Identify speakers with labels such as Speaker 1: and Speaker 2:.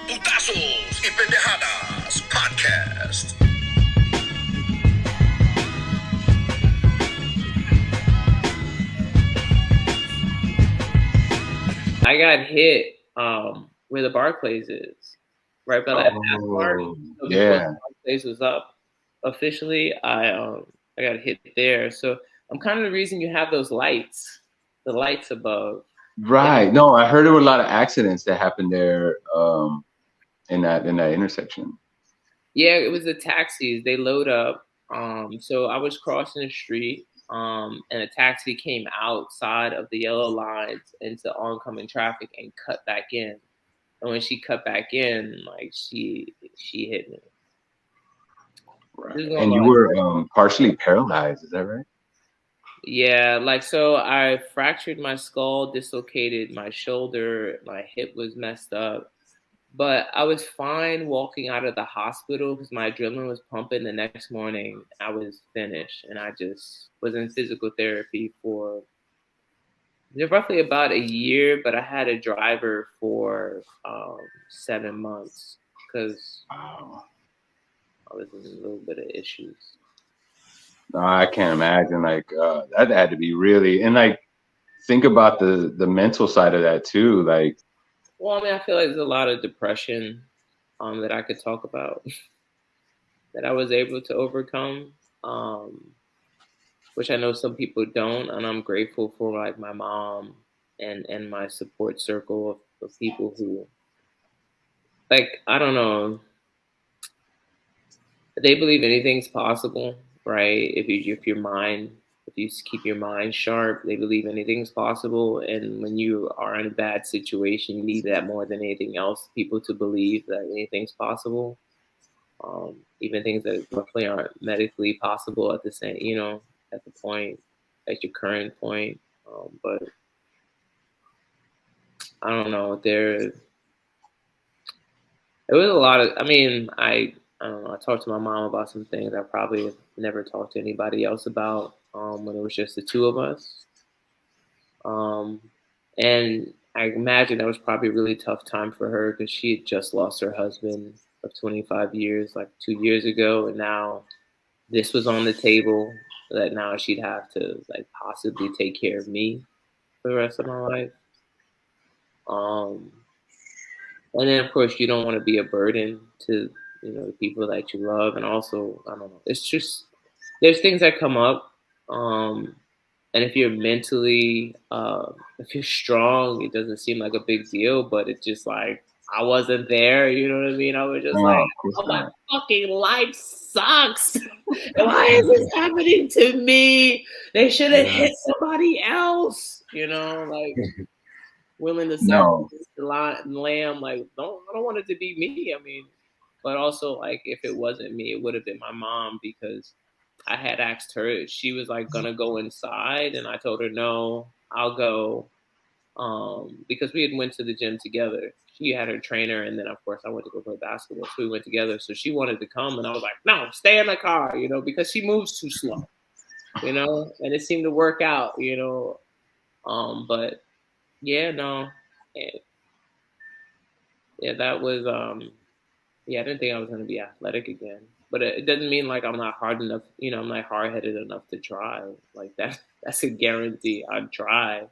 Speaker 1: Putazos y Pendejadas Podcast.
Speaker 2: I got hit where the Barclays is, right by that half mark.
Speaker 3: Oh,
Speaker 2: So before the
Speaker 3: yeah.
Speaker 2: Barclays was up officially, I got hit there. So I'm kind of the reason you have those lights, the lights above. And
Speaker 3: Right. No, I heard there were a lot of accidents that happened there in that intersection.
Speaker 2: yeah, it was the taxis. They load up. So I was crossing the street, and a taxi came outside of the yellow lines into oncoming traffic and cut back in. And when she cut back in, like she hit me. This
Speaker 3: Right.
Speaker 2: is going
Speaker 3: And you
Speaker 2: about like,
Speaker 3: were partially paralyzed, is that right?
Speaker 2: yeah, like so I fractured my skull, dislocated my shoulder, my hip was messed up. But I was fine walking out of the hospital because my adrenaline was pumping. The next morning, I was finished, and I just was in physical therapy for roughly about a year. But I had a driver for 7 months because
Speaker 3: Wow.
Speaker 2: I was in a little bit of issues.
Speaker 3: No, I can't imagine. Like that had to be really, and like think about the mental side of that too. Like,
Speaker 2: Well, I mean, I feel like there's a lot of depression that I could talk about that I was able to overcome, um, which I know some people don't, and I'm grateful for like my mom and my support circle of people who like I don't know, they believe anything's possible, right? If your mind if you keep your mind sharp, they believe anything's possible. And when you are in a bad situation, you need that more than anything else. People to believe that anything's possible, even things that roughly aren't medically possible at the same, at the point, at your current point. But I don't know. There was a lot of. I mean, I don't know. I talked to my mom about some things I probably have never talked to anybody else about when it was just the two of us. Um, and I imagine that was probably a really tough time for her because she had just lost her husband of 25 years, like 2 years ago, and now this was on the table that now she'd have to like possibly take care of me for the rest of my life. Um, and then of course you don't want to be a burden to the people that you love, and also I don't know. It's just there's things that come up, and if you're mentally, if you're strong, it doesn't seem like a big deal. But it's just like I wasn't there. You know what I mean? I was just like,
Speaker 3: no, of course
Speaker 2: oh my
Speaker 3: not.
Speaker 2: fucking life sucks. Why is this happening to me? They should have
Speaker 3: Yeah.
Speaker 2: hit somebody else. Like willing to
Speaker 3: No.
Speaker 2: sacrifice the lamb. Like, I don't want it to be me. I mean, but also like if it wasn't me, it would have been my mom because I had asked her if she was like gonna go inside, and I told her no, I'll go, because we had went to the gym together. She had her trainer, and then of course I went to go play basketball, so we went together. So she wanted to come, and I was like, no, stay in the car, because she moves too slow, and it seemed to work out, but yeah, no, yeah, yeah, that was yeah, I didn't think I was gonna be athletic again. But it doesn't mean like I'm not hard headed enough to try. Like that that's a guarantee. I'd try.